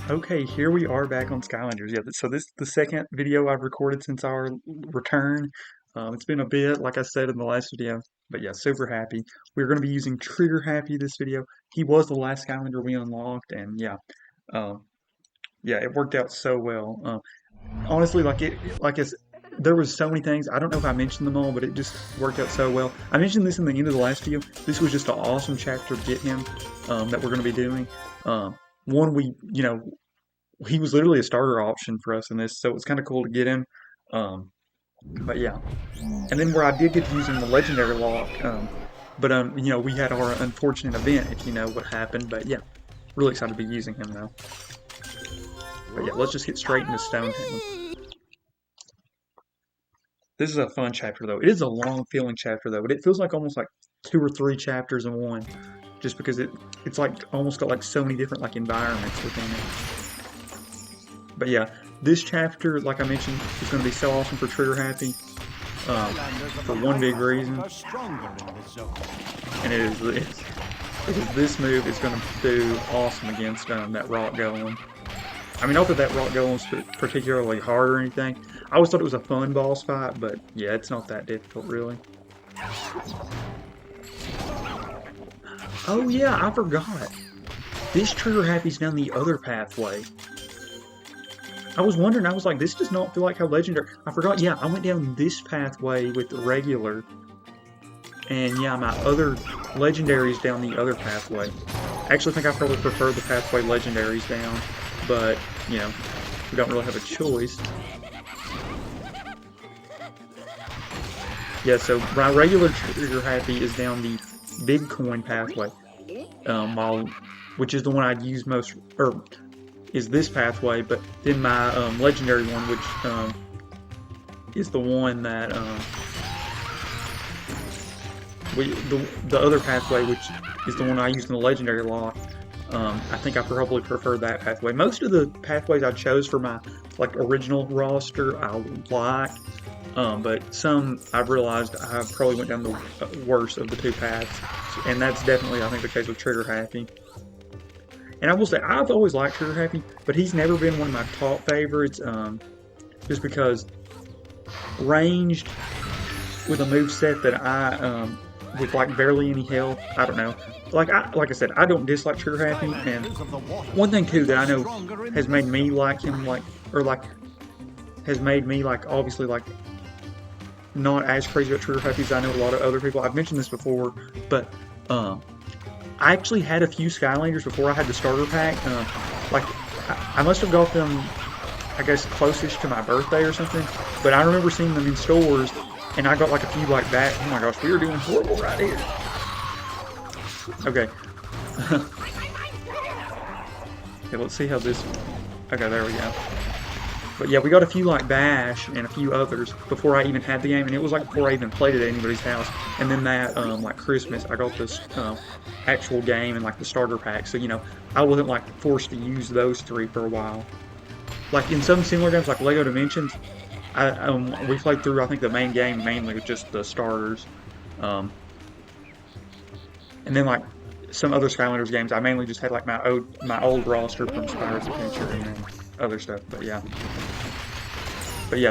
Okay, here we are back on Skylanders. Yeah, so this is the second video I've recorded since our return. It's been a bit, like I said in the last video, but yeah, super happy. We're going to be using Trigger Happy this video. He was the last Skylander we unlocked, and um, yeah, it worked out so well. Honestly, there was so many things. I don't know if I mentioned them all, but it just worked out so well. I mentioned this in the end of the last video. This was just an awesome chapter to get him that we're going to be doing. One, he was literally a starter option for us in this, so it was kind of cool to get him. Um, but yeah, and then where I did get to use him the legendary lock, we had our unfortunate event, if you know what happened. But yeah, really excited to be using him though. But yeah, let's just get straight into Stonetown. This is a fun chapter though. It is a long feeling chapter though, but it feels like almost like 2 or 3 chapters in one, just because it's like almost got like so many different like environments within it. But yeah, this chapter, like I mentioned, is going to be so awesome for Trigger Happy for one big reason, and it is this. Because this move is going to do awesome against that rock golem. I mean, not that that rock golem is particularly hard or anything. I always thought it was a fun boss fight, but yeah, it's not that difficult really. Oh yeah, I forgot. This Trigger Happy's down the other pathway. I was wondering, I was like, this does not feel like how legendary. I forgot, yeah, I went down this pathway with the regular. And yeah, my other legendaries down the other pathway. I actually think I probably prefer the pathway legendaries down, but, you know, we don't really have a choice. Yeah, so my regular Trigger Happy is down the big coin pathway, which is the one I'd use most, or is this pathway, but then my legendary one, which is the one that the other pathway, which is the one I used in the legendary lock. I think I probably prefer that pathway. Most of the pathways I chose for my like original roster I like, but some I've realized I probably went down the worst of the 2 paths, and that's definitely I think the case with Trigger Happy. And I will say, I've always liked Trigger Happy, but he's never been one of my top favorites, just because ranged with a moveset that I, with like barely any health, I don't know. Like I said, I don't dislike Trigger Happy, and one thing too that I know has made me like him, has made me obviously not as crazy about Trigger Happy as I know a lot of other people. I've mentioned this before, but I actually had a few Skylanders before I had the starter pack. I must have got them, I guess, closest to my birthday or something. But I remember seeing them in stores, and I got like a few like that. Oh my gosh, we were doing horrible right here. Okay. Okay, let's see how this. Okay, there we go. But yeah, we got a few like Bash and a few others before I even had the game, and it was like before I even played it at anybody's house. And then that, like Christmas, I got this actual game and like the starter pack, so you know, I wasn't like forced to use those 3 for a while. Like in some similar games, like Lego Dimensions, we played through I think the main game mainly with just the starters, and then like some other Skylanders games, I mainly just had like my old roster from Spyro's Adventure and then other stuff. But yeah,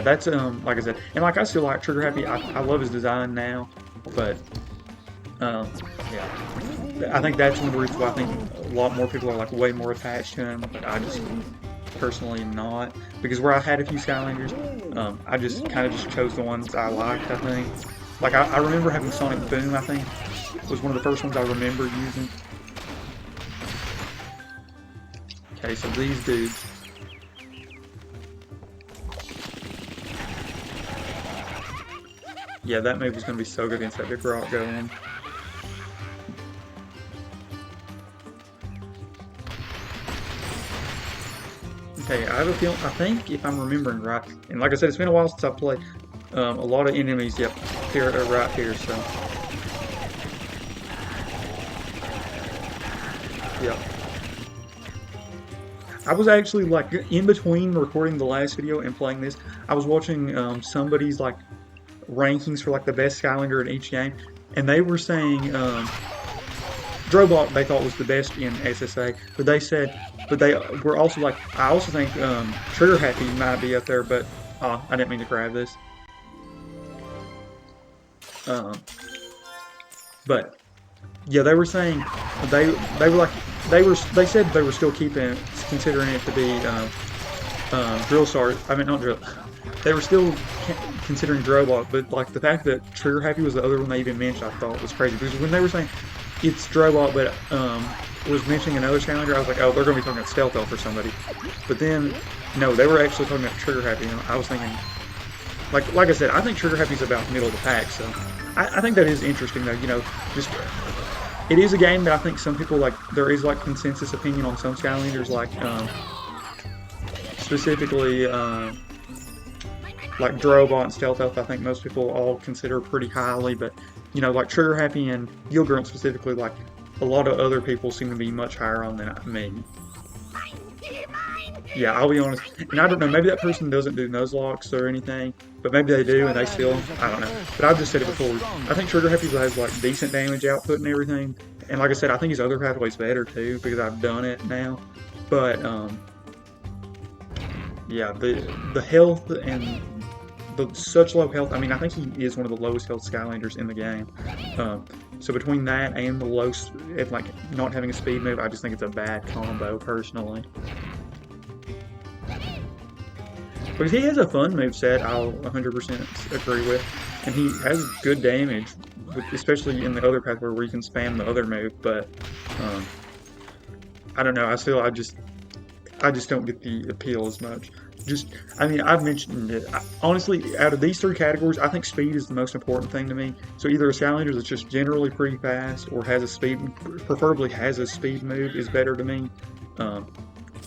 that's like I said, and like I still like Trigger Happy. I love his design now, but yeah, I think that's one of the reasons why I think a lot more people are like way more attached to him. But I just personally am not, because where I had a few Skylanders, I just kind of just chose the ones I liked. I think, like I remember having Sonic Boom. I think was one of the first ones I remember using. Okay, so these dudes. Yeah, that move was going to be so good against that big rock golem. Okay, I have a feeling, I think if I'm remembering right, and like I said, it's been a while since I played, a lot of enemies, yep, here, right here, so. Yep. I was actually like, in between recording the last video and playing this, I was watching somebody's like rankings for like the best Skylander in each game, and they were saying Drobot they thought was the best in SSA, but they said, but they were also like, I also think Trigger Happy might be up there, but I didn't mean to grab this. But yeah, they were saying they were like they said they were still considering it to be Drill Sergeant. I mean not Drill. They were still considering Drobot, but like the fact that Trigger Happy was the other one they even mentioned, I thought was crazy because when they were saying it's Drobot, but was mentioning another Skylander, I was like, oh, they're going to be talking about Stealth Elf or somebody. But then no, they were actually talking about Trigger Happy, and I was thinking, like I said, I think Trigger Happy's about middle of the pack, so I think that is interesting though. You know, just it is a game that I think some people like. There is like consensus opinion on some Skylanders, like specifically like Drobot and Stealth Elf. I think most people all consider pretty highly, but you know, like Trigger Happy and Gilgrunt specifically, like a lot of other people seem to be much higher on than me. Yeah, I'll be honest, and I don't know, maybe that person doesn't do Nuzlocks or anything, but maybe they do and they still, I don't know. But I've just said it before, I think Trigger Happy has like decent damage output and everything, and like I said, I think his other pathway's better too, because I've done it now. But yeah, the health and such low health, I mean, I think he is one of the lowest health Skylanders in the game. So between that and the low, like not having a speed move, I just think it's a bad combo personally. Because he has a fun moveset, I'll 100% agree with, and he has good damage, especially in the other pathway where you can spam the other move. But I don't know. I just don't get the appeal as much. I mean, I've mentioned it. Honestly, out of these three categories, I think speed is the most important thing to me. So either a Skylander that's just generally pretty fast, or has a speed, preferably has a speed move, is better to me. I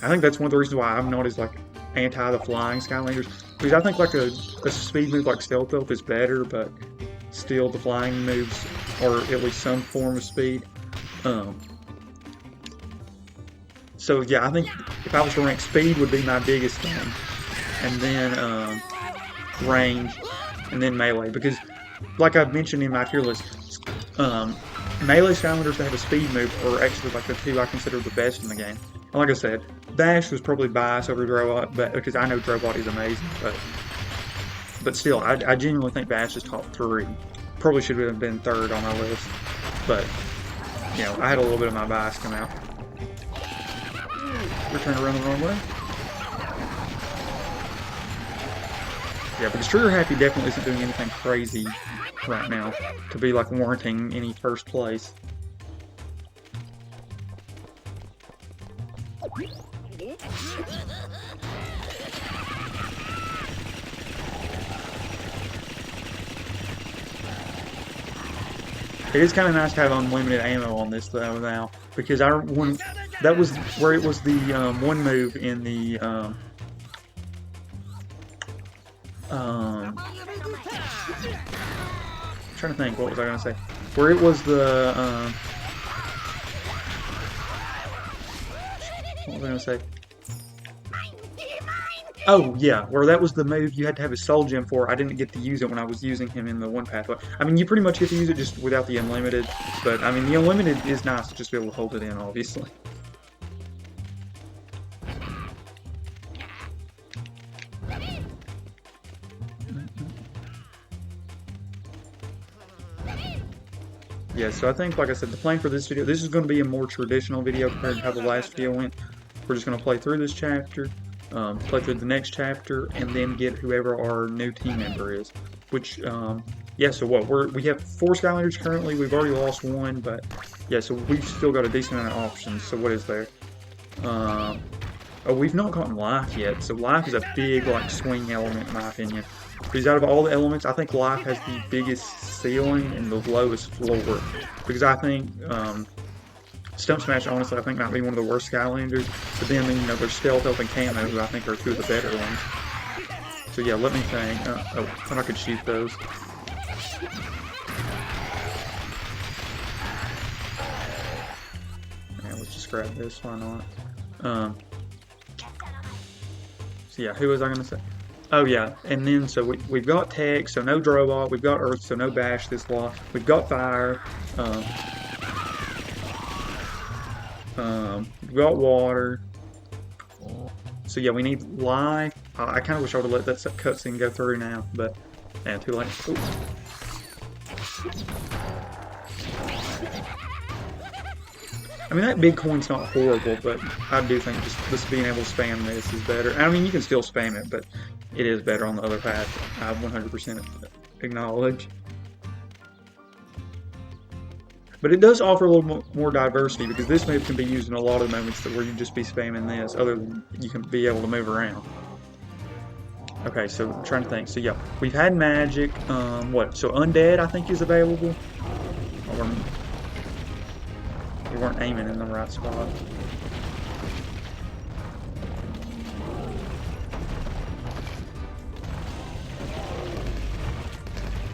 think that's one of the reasons why I'm not as like anti the flying Skylanders, because I think like a speed move like Stealth Elf is better, but still the flying moves are at least some form of speed. So yeah, I think if I was to rank, speed would be my biggest thing, and then range, and then melee, because like I've mentioned in my tier list, melee Skylanders that have a speed move are actually like the two I consider the best in the game. And like I said, Bash was probably biased over Drobot, but because I know Drobot is amazing, but still, I genuinely think Bash is top 3. Probably should have been 3rd on my list, but you know, I had a little bit of my bias come out. We're trying to run the wrong way. Yeah, because Trigger Happy definitely isn't doing anything crazy right now to be like warranting any first place. It is kind of nice to have unlimited ammo on this though now, because that was where it was the one move in the I'm trying to think, what was I gonna say? Where it was the what was I gonna say? Oh yeah, where that was the move you had to have a soul gem for. I didn't get to use it when I was using him in the one pathway. I mean, you pretty much get to use it just without the unlimited, but I mean, the unlimited is nice to just be able to hold it in, obviously. Yeah, so I think, like I said, the plan for this video, this is going to be a more traditional video compared to how the last video went. We're just going to play through this chapter, play through the next chapter, and then get whoever our new team member is. Which, yeah, so what, we have 4 Skylanders currently, we've already lost 1, but, yeah, so we've still got a decent amount of options. So what is there? Oh, we've not gotten life yet, so life is a big, like, swing element in my opinion. Because out of all the elements, I think life has the biggest ceiling and the lowest floor. Because I think Stump Smash, honestly, I think might be one of the worst Skylanders. But then, you know, there's Stealth Elf and Camo, who I think are 2 of the better ones. So yeah, let me think. Oh, I thought I could shoot those. Yeah, let's just grab this. Why not? So yeah, who was I going to say? Oh yeah, and then so we've got Tech, so no Drobot. We've got Earth, so no Bash this lot. We've got Fire. We got water. So yeah, we need life. I kind of wish I would have let that cutscene go through now, but yeah, too late. Ooh. I mean, that big coin's not horrible, but I do think just being able to spam this is better. I mean, you can still spam it, but it is better on the other path. I 100% acknowledge. But it does offer a little more diversity, because this move can be used in a lot of moments where you just be spamming this, other than you can be able to move around. Okay, so I'm trying to think. So yeah, we've had magic. What? So undead, I think, is available. Or we weren't aiming in the right spot.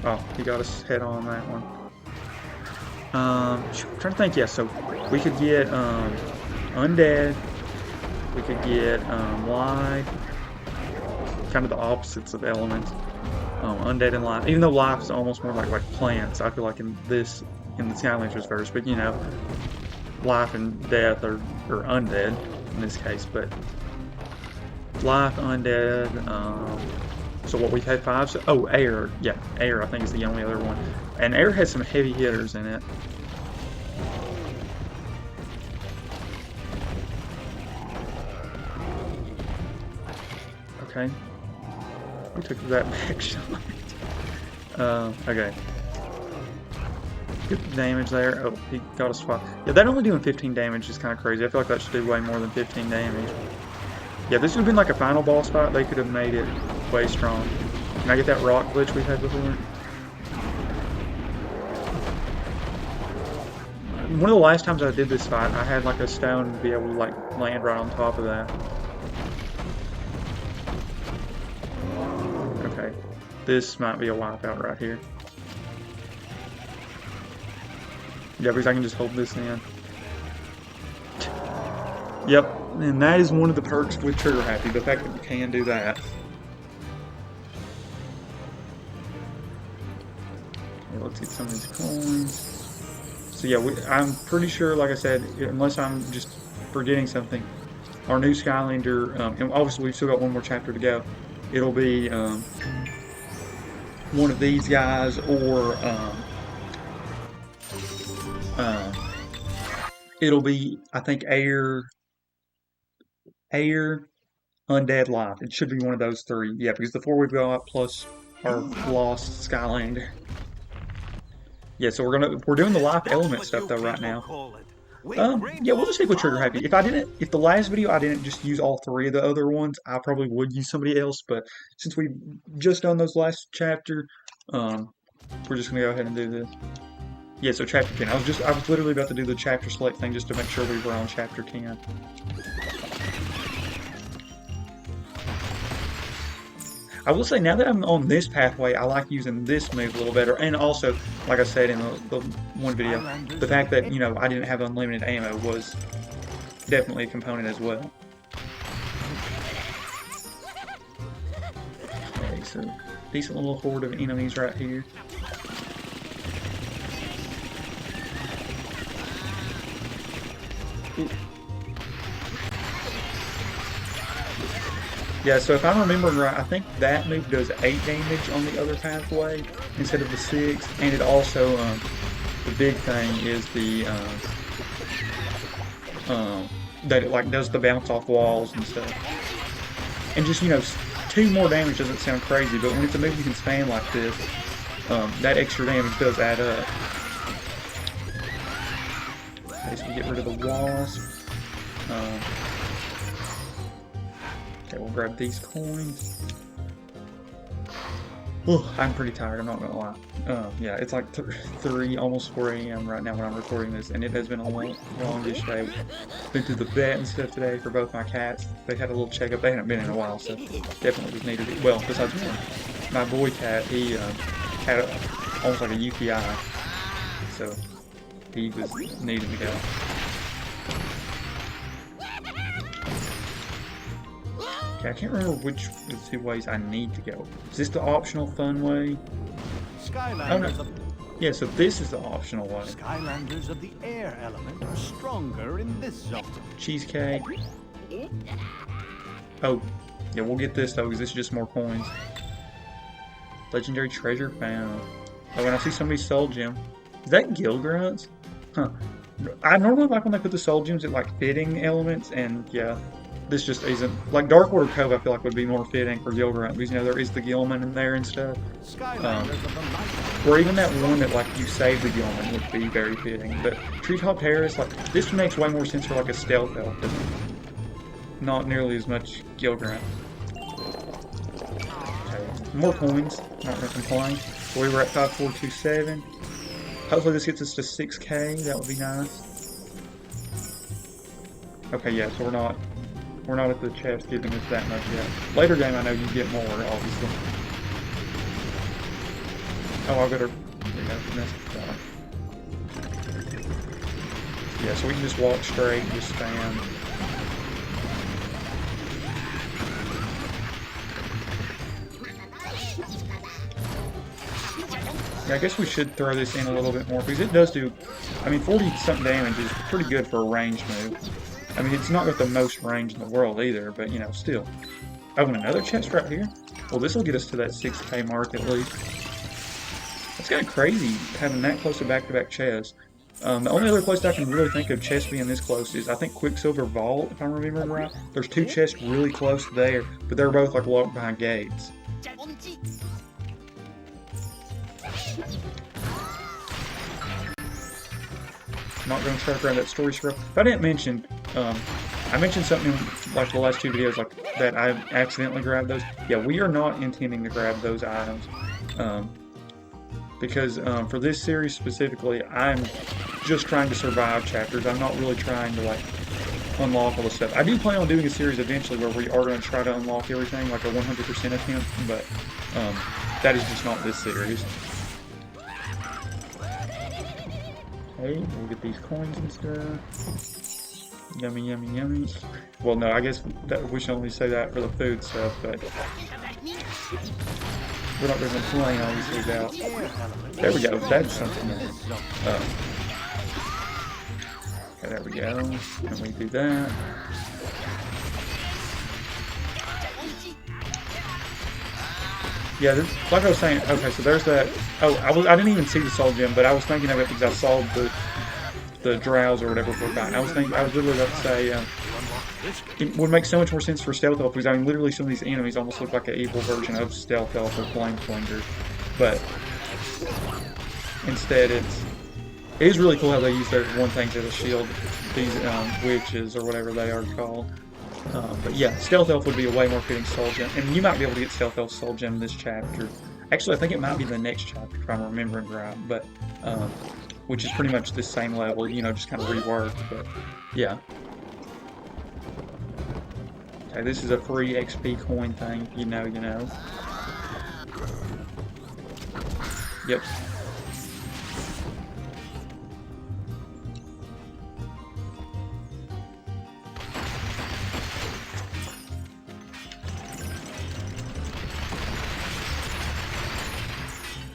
Oh, he got us head on that one. I'm trying to think. Yeah, so we could get undead. We could get life. Kind of the opposites of elements. Undead and life. Even though life is almost more like plants, I feel like in the Skylanders verse. But you know, life and death are undead in this case. But life, undead. So what we've had 5. So, oh, air. Yeah, air. I think is the only other one. And air has some heavy hitters in it. Okay. We took that back shot. Okay. Good damage there. Oh, he got a spot. Yeah, that only doing 15 damage is kind of crazy. I feel like that should do way more than 15 damage. Yeah, this would have been like a final boss fight. They could have made it way strong. Can I get that rock glitch we had before? One of the last times I did this fight, I had like a stone to be able to like land right on top of that. Okay, this might be a wipeout right here. Yeah, because I can just hold this in. Yep, and that is one of the perks with Trigger Happy, the fact that you can do that. Okay, let's get some of these coins. So yeah, I'm pretty sure, like I said, unless I'm just forgetting something, our new Skylander, and obviously we've still got one more chapter to go, it'll be one of these guys, or it'll be, I think, air, undead, life. It should be one of those 3. Yeah, because the 4 we've got plus our lost Skylander. Yeah, so we're doing the life element stuff though right now. Yeah, we'll just stick with Trigger Happy. If the last video I didn't just use all 3 of the other ones, I probably would use somebody else. But since we've just done those last chapter, we're just gonna go ahead and do this. Yeah, so chapter 10. I was literally about to do the chapter select thing just to make sure we were on chapter 10. I will say, now that I'm on this pathway, I like using this move a little better. And also, like I said in the one video, the fact that, you know, I didn't have unlimited ammo was definitely a component as well. Okay, so decent little horde of enemies right here. Ooh. Yeah, so if I'm remembering right, I think that move does 8 damage on the other pathway instead of the 6, and it also, the big thing is the, that it like does the bounce off walls and stuff. And just, you know, 2 more damage doesn't sound crazy, but when it's a move you can spam like this, that extra damage does add up. Okay, so we get rid of the wasp. Okay, we'll grab these coins. Oh, I'm pretty tired, I'm not gonna lie. Yeah, it's like 3, almost 4 a.m. right now when I'm recording this, and it has been a longish day. Been to the vet and stuff today for both my cats. They had a little checkup. They hadn't been in a while, so definitely was needed. Well, besides one. My boy cat, he had almost like a UTI, so he was needing to go. Okay, I can't remember which of the 2 ways I need to go. Is this the optional fun way? Skylanders. Oh, no. Yeah, so this is the optional one. Skylanders of the air element are stronger in this zone. Cheesecake. Oh, yeah, we'll get this though, because this is just more coins. Legendary treasure found. Oh, and I see somebody's soul gem. Is that Gill Grunts? Huh. I normally like when they put the soul gems at like fitting elements, and yeah, this just isn't. Like Darkwater Cove, I feel like would be more fitting for Gill Grunt, because you know there is the Gilman in there and stuff. Or even that one that like you save the Gilman would be very fitting. But Treetop Terrace, like this makes way more sense for like a stealth elf, but not nearly as much Gill Grunt. Okay, more coins, not gonna complain. So we were at 5427. Hopefully this gets us to 6K, that would be nice. Okay, yeah, so we're not at the chest giving us that much yet. Later game I know you get more, obviously. Oh, I'll go to yeah, so we can just walk straight and just spam. Yeah, I guess we should throw this in a little bit more, because it does do, I mean, 40-something damage is pretty good for a ranged move. I mean, it's not got the most range in the world either, but, you know, still. Oh, and another chest right here? Well, this will get us to that 6K mark at least. It's kind of crazy having that close to back-to-back chests. The only other place I can really think of chests being this close is, I think, Quicksilver Vault, if I'm remembering right. There's two chests really close there, but they're both, like, locked behind gates. Not going to track around that story scroll. If I didn't mention, I mentioned something in like the last two videos, like that I accidentally grabbed those. Yeah, we are not intending to grab those items, because for this series specifically, I'm just trying to survive chapters. I'm not really trying to like unlock all the stuff. I do plan on doing a series eventually where we are going to try to unlock everything, like a 100% attempt, but that is just not this series. Okay, we'll get these coins and stuff. Yummy, yummy, yummy. Well, no, I guess that we should only say that for the food stuff, but we're not going to complain, obviously, about. There we go, that's something. Okay, there we go. And we do that. Yeah, like I was saying, okay, so there's that. Oh, I didn't even see the soul gem, but I was thinking of it because I saw the drows or whatever for fighting. I was literally about to say, it would make so much more sense for Stealth Elf, because I mean, literally some of these enemies almost look like an evil version of Stealth Elf or Flame Flinger, but instead it is really cool how they use their one thing as a shield, these witches or whatever they are called. But yeah, Stealth Elf would be a way more fitting soul gem, and you might be able to get Stealth Elf soul gem in this chapter. Actually, I think it might be the next chapter if I'm remembering right, but which is pretty much the same level, you know, just kind of reworked. But yeah. Okay, this is a free XP coin thing. You know, you know. Yep.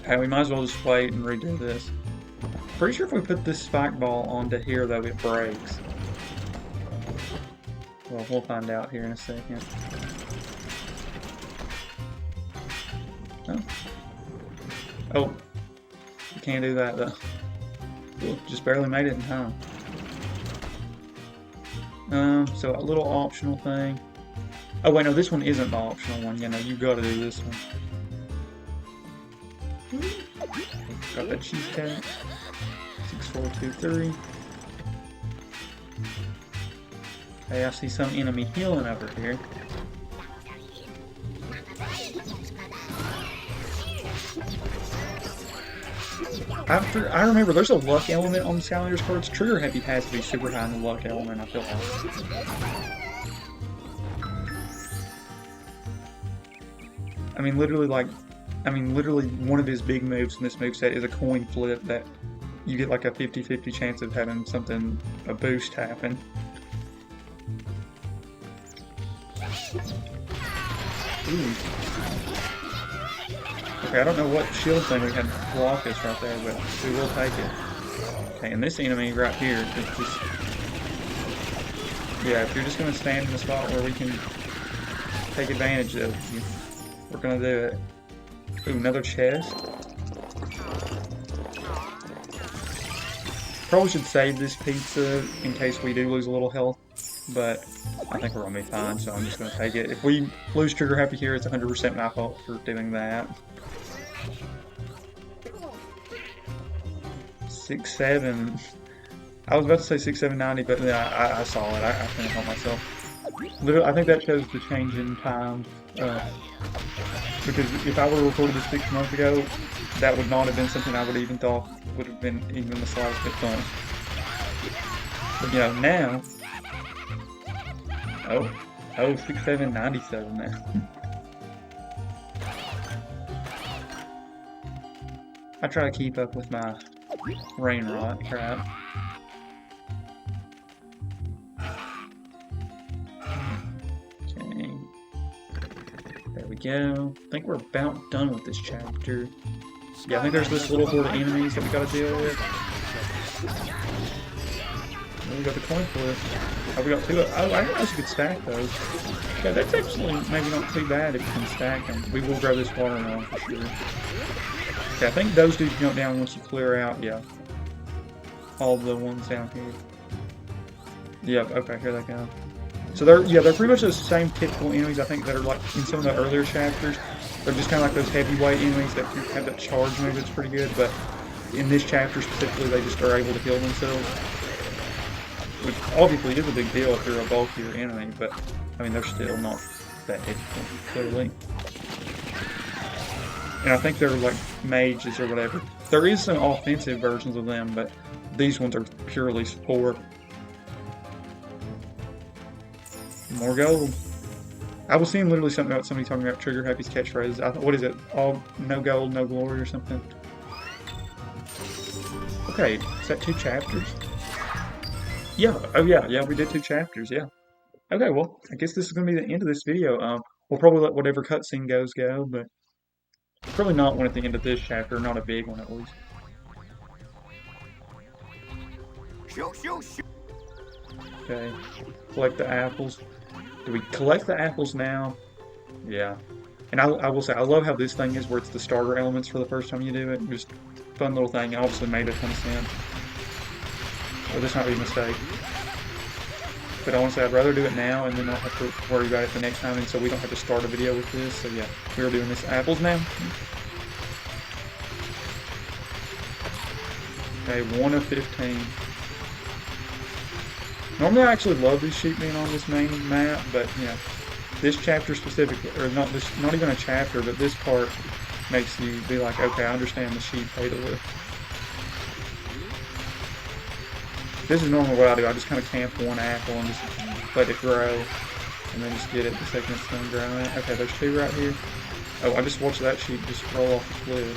Okay, we might as well just wait and redo this. Pretty sure if we put this spike ball onto here, though, it breaks. Well, we'll find out here in a second. Oh. Oh. You can't do that, though. Ooh, just barely made it in time. So a little optional thing. Oh, wait, no, this one isn't the optional one. You know, you gotta do this one. Got that cheesecake. 6423. Okay, I see some enemy healing over here. I remember there's a luck element on the Skylanders cards. Trigger Happy has to be super high in the luck element, I feel like. I mean, literally, one of his big moves in this moveset is a coin flip that you get like a 50-50 chance of having something, a boost happen. Ooh. Okay, I don't know what shield thing we had to block us right there, but we will take it. Okay, and this enemy right here is just... Yeah, if you're just gonna stand in a spot where we can take advantage of you, we're gonna do it. Ooh, another chest. Probably should save this pizza in case we do lose a little health, but I think we're gonna be fine, so I'm just gonna take it. If we lose Trigger Happy here, it's 100% my fault for doing that. 6-7. I was about to say 6-7-90, but yeah, I saw it. I couldn't help myself. Literally, I think that shows the change in time. Because if I would have recorded this 6 months ago, that would not have been something I would have even thought would have been even the slightest bit fun. But you know, now... Oh, 6-7-97 now. I try to keep up with my rain rot crap. Okay. There we go. I think we're about done with this chapter. Yeah, I think there's this little horde of enemies that we gotta deal with. And we got the coin flip. Oh, we got 2. Oh, I didn't realize you could stack those. Yeah, that's actually maybe not too bad if you can stack them. We will grab this watermelon for sure. Okay, I think those do jump down once you clear out, yeah. All the ones down here. Yep, okay, here they go. So they're pretty much the same typical enemies I think that are like in some of the earlier chapters. They're just kind of like those heavyweight enemies that have that charge move that's pretty good, but in this chapter specifically they just are able to heal themselves. Which obviously is a big deal if you're a bulkier enemy, but I mean they're still not that difficult, clearly. And I think they're like mages or whatever. There is some offensive versions of them, but these ones are purely support. More gold. I was seeing literally something about somebody talking about Trigger Happy's catchphrase. I thought, what is it? All no gold, no glory or something. Okay, is that 2 chapters? Yeah. Oh yeah, we did 2 chapters. Yeah. Okay, well, I guess this is gonna be the end of this video. We'll probably let whatever cutscene goes go, but probably not one at the end of this chapter. Not a big one at least. Okay, collect the apples. Do we collect the apples now? Yeah. And I will say, I love how this thing is where it's the starter elements for the first time you do it. Just fun little thing. Obviously made a ton of sense. Or this might be a mistake. But I want to say I'd rather do it now and then not have to worry about it the next time, and so we don't have to start a video with this. So yeah, we're doing this apples now. Okay, 1 of 15. Normally I actually love these sheep being on this main map, but you know, this chapter specifically, or not even a chapter, but this part makes you be like, okay, I understand the sheep pay to live. This is normally what I do. I just kind of camp 1 apple and just let it grow, and then just get it the second it's done growing. Okay, there's 2 right here. Oh, I just watched that sheep just roll off the cliff.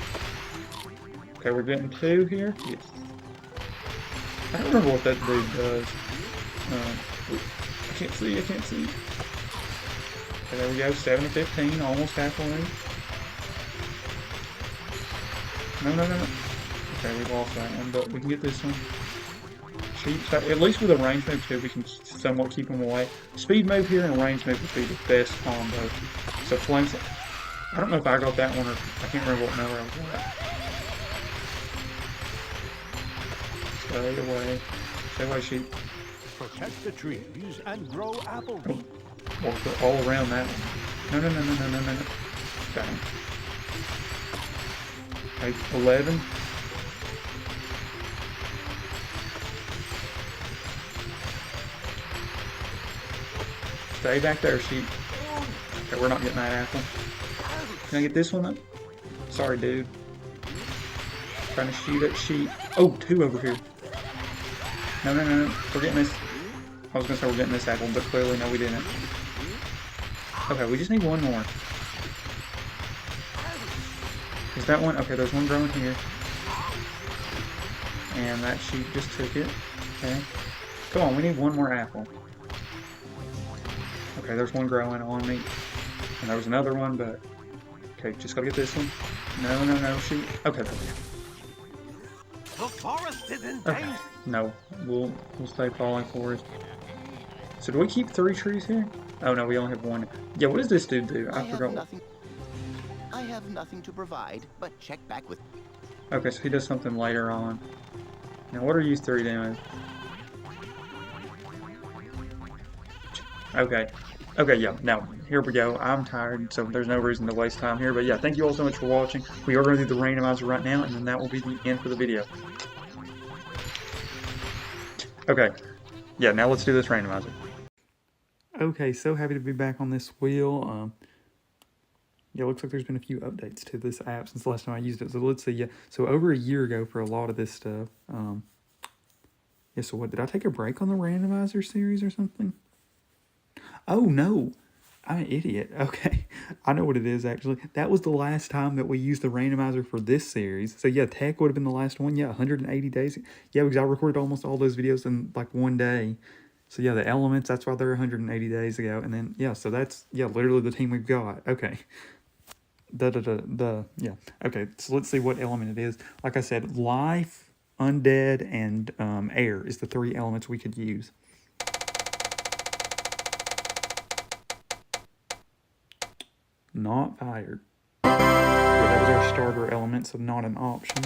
Okay, we're getting 2 here. Yes. I don't remember what that dude does. I can't see. Okay, there we go. 7 of 15, almost halfway. No. Okay, we lost that one, but we can get this one. Sheep, at least with a range move too, we can somewhat keep them away. Speed move here and a range move would be the best combo. So flames. I don't know if I got that one or I can't remember what number I was at. Stay away. Stay away, sheep. Protect the trees and grow apple. Oh, all around that one. No. Okay. Okay, 11. Stay back there, sheep. Okay, we're not getting that apple. Can I get this one up? Sorry, dude. Trying to shoot at sheep. Oh, 2 over here. No. We're getting this. I was gonna say we're getting this apple, but clearly no, we didn't. Okay, we just need 1 more. Is that one? Okay, there's 1 growing here. And that sheep just took it. Okay. Come on, we need 1 more apple. Okay, there's 1 growing on me. And there was another one, but... Okay, just gotta get this one. No, shoot. Okay, The forest is in okay. danger. No, we'll stay falling forest. So do we keep 3 trees here? Oh no, we only have 1. Yeah, what does this dude do? I forgot. I have nothing to provide, but check back with. Okay, so he does something later on. Now what are you 3 doing? Okay. Okay, yeah, now, here we go. I'm tired, so there's no reason to waste time here. But yeah, thank you all so much for watching. We are going to do the randomizer right now, and then that will be the end for the video. Okay. Yeah, now let's do this randomizer. Okay, so happy to be back on this wheel. Yeah, it looks like there's been a few updates to this app since the last time I used it. So let's see. Yeah, so over a year ago for a lot of this stuff. Yeah, so what, did I take a break on the randomizer series or something? Oh, no. I'm an idiot. Okay. I know what it is, actually. That was the last time that we used the randomizer for this series. So, yeah, tech would have been the last one. Yeah, 180 days. Yeah, because I recorded almost all those videos in, like, one day. So, yeah, the elements, that's why they're 180 days ago. And then, yeah, so that's, yeah, literally the team we've got. Okay. Yeah. Okay, so let's see what element it is. Like I said, life, undead, and air is the 3 elements we could use. Not fire. Yeah, that was our starter element, so not an option.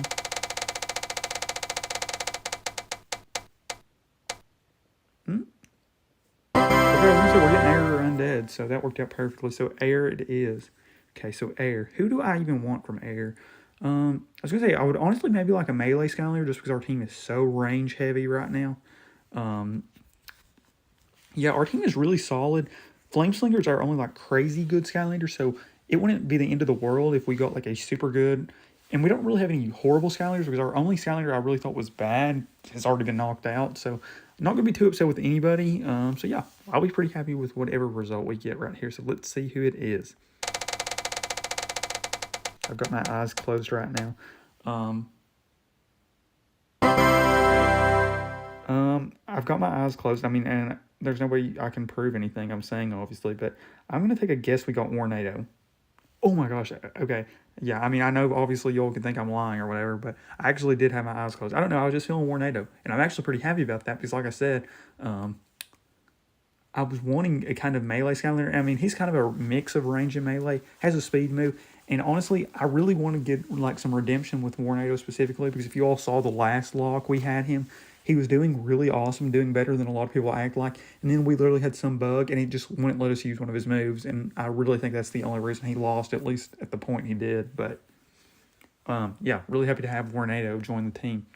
Okay, so we're getting air or undead, so that worked out perfectly. So air it is. Okay, so air. Who do I even want from air? I was gonna say I would honestly maybe like a melee Skylander just because our team is so range heavy right now. Yeah, our team is really solid. Flameslingers are only like crazy good Skylanders, so it wouldn't be the end of the world if we got like a super good. And we don't really have any horrible Skylanders because our only Skylander I really thought was bad has already been knocked out. So I'm not going to be too upset with anybody. So yeah, I'll be pretty happy with whatever result we get right here. So let's see who it is. I've got my eyes closed right now. I've got my eyes closed. I mean, and there's no way I can prove anything I'm saying, obviously, but I'm going to take a guess we got Warnado. Oh my gosh, okay. Yeah, I mean, I know obviously y'all can think I'm lying or whatever, but I actually did have my eyes closed. I don't know, I was just feeling Warnado, and I'm actually pretty happy about that because, like I said, I was wanting a kind of melee Skylander. I mean, he's kind of a mix of range and melee, has a speed move, and honestly, I really want to get like some redemption with Warnado specifically because if you all saw the last lock we had him, he was doing really awesome, doing better than a lot of people act like, and then we literally had some bug, and he just wouldn't let us use one of his moves, and I really think that's the only reason he lost, at least at the point he did, but, yeah, really happy to have Warnado join the team.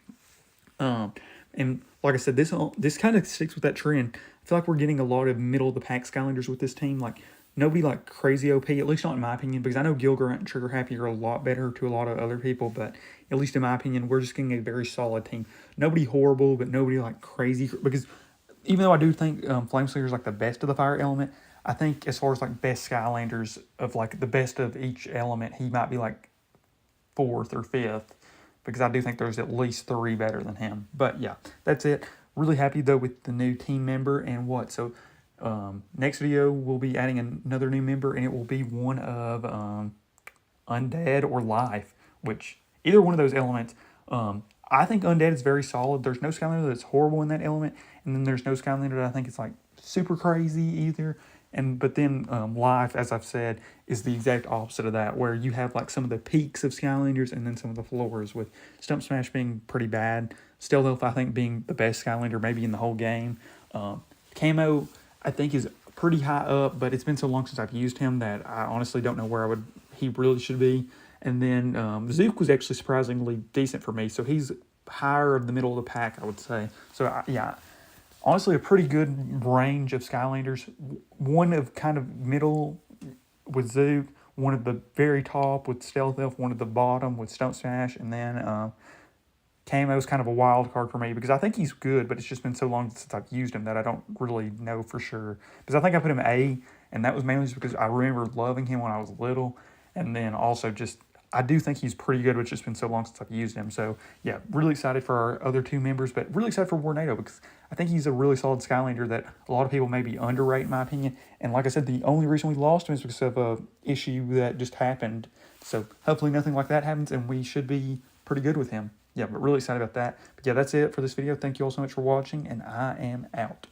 And like I said, this kind of sticks with that trend. I feel like we're getting a lot of middle-of-the-pack Skylanders with this team, like, nobody like crazy OP, at least not in my opinion, because I know Gilgrat and Trigger Happy are a lot better to a lot of other people, but at least in my opinion, we're just getting a very solid team. Nobody horrible, but nobody like crazy, because even though I do think Flameslinger is like the best of the fire element, I think as far as like best Skylanders of like the best of each element, he might be like 4th or 5th, because I do think there's at least 3 better than him. But yeah, that's it. Really happy though with the new team member and what, so next video we'll be adding another new member, and it will be one of undead or life, which either one of those elements. I think undead is very solid. There's no Skylander that's horrible in that element, and then there's no Skylander that I think is like super crazy either. But then life, as I've said, is the exact opposite of that, where you have like some of the peaks of Skylanders and then some of the floors, with Stump Smash being pretty bad, Stealth Elf I think being the best Skylander maybe in the whole game. Camo I think is pretty high up, but it's been so long since I've used him that I honestly don't know where he really should be. And then Zook was actually surprisingly decent for me, so he's higher of the middle of the pack, I would say. So yeah, honestly a pretty good range of Skylanders. One of kind of middle with Zook, one at the very top with Stealth Elf, one at the bottom with Stump Smash, and then Camo's kind of a wild card for me because I think he's good, but it's just been so long since I've used him that I don't really know for sure. Because I think I put him A, and that was mainly just because I remember loving him when I was little. And then also just, I do think he's pretty good, but it's just been so long since I've used him. So yeah, really excited for our other 2 members, but really excited for Warnado because I think he's a really solid Skylander that a lot of people maybe underrate in my opinion. And like I said, the only reason we lost him is because of a issue that just happened So hopefully nothing like that happens, and we should be pretty good with him. Yeah, but really excited about that. But yeah, that's it for this video. Thank you all so much for watching, and I am out.